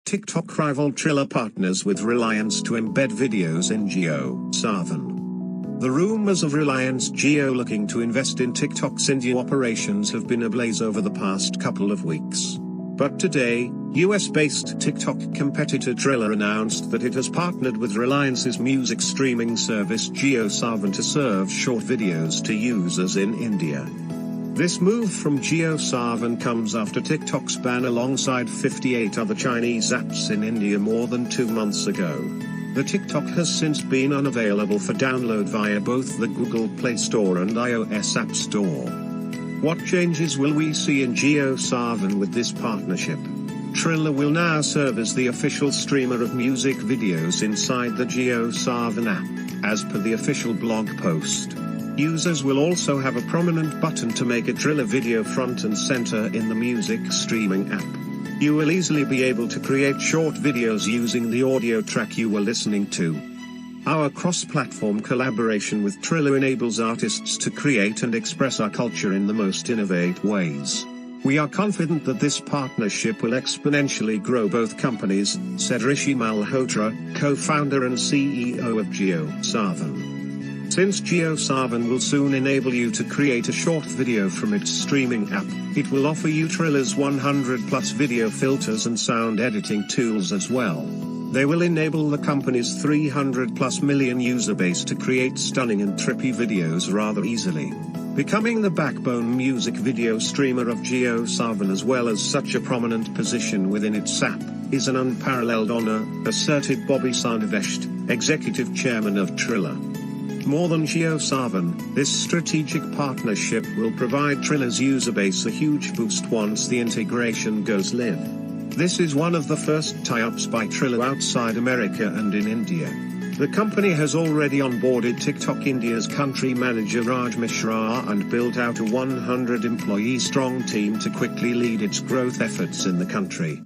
TikTok rival Triller partners with Reliance to embed videos in jiosaavn. The rumors of Reliance Jio looking to invest in TikTok's India operations have been ablaze over the past couple of weeks. But today, US-based TikTok competitor Triller announced that it has partnered with Reliance's music streaming service jiosaavn to serve short videos to users in India. This move from jiosaavn comes after TikTok's ban alongside 58 other Chinese apps in India more than 2 months ago. The TikTok has since been unavailable for download via both the Google Play Store and iOS App Store. What changes will we see in jiosaavn with this partnership? Triller will now serve as the official streamer of music videos inside the jiosaavn app, as per the official blog post. Users will also have a prominent button to make a Triller video front and center in the music streaming app. You will easily be able to create short videos using the audio track you were listening to. Our cross-platform collaboration with Triller enables artists to create and express our culture in the most innovative ways. We are confident that this partnership will exponentially grow both companies, said Rishi Malhotra, co-founder and CEO of jiosaavn. Since jiosaavn will soon enable you to create a short video from its streaming app, it will offer you Triller's 100+ video filters and sound editing tools as well. They will enable the company's 300+ million user base to create stunning and trippy videos rather easily. Becoming the backbone music video streamer of jiosaavn as well as such a prominent position within its app, is an unparalleled honor, asserted Bobby Sarnavesht, executive chairman of Triller. More than jiosaavn, this strategic partnership will provide Triller's user base a huge boost once the integration goes live. This is one of the first tie-ups by Triller outside America and in India. The company has already onboarded TikTok India's country manager Raj Mishra and built out a 100-employee strong team to quickly lead its growth efforts in the country.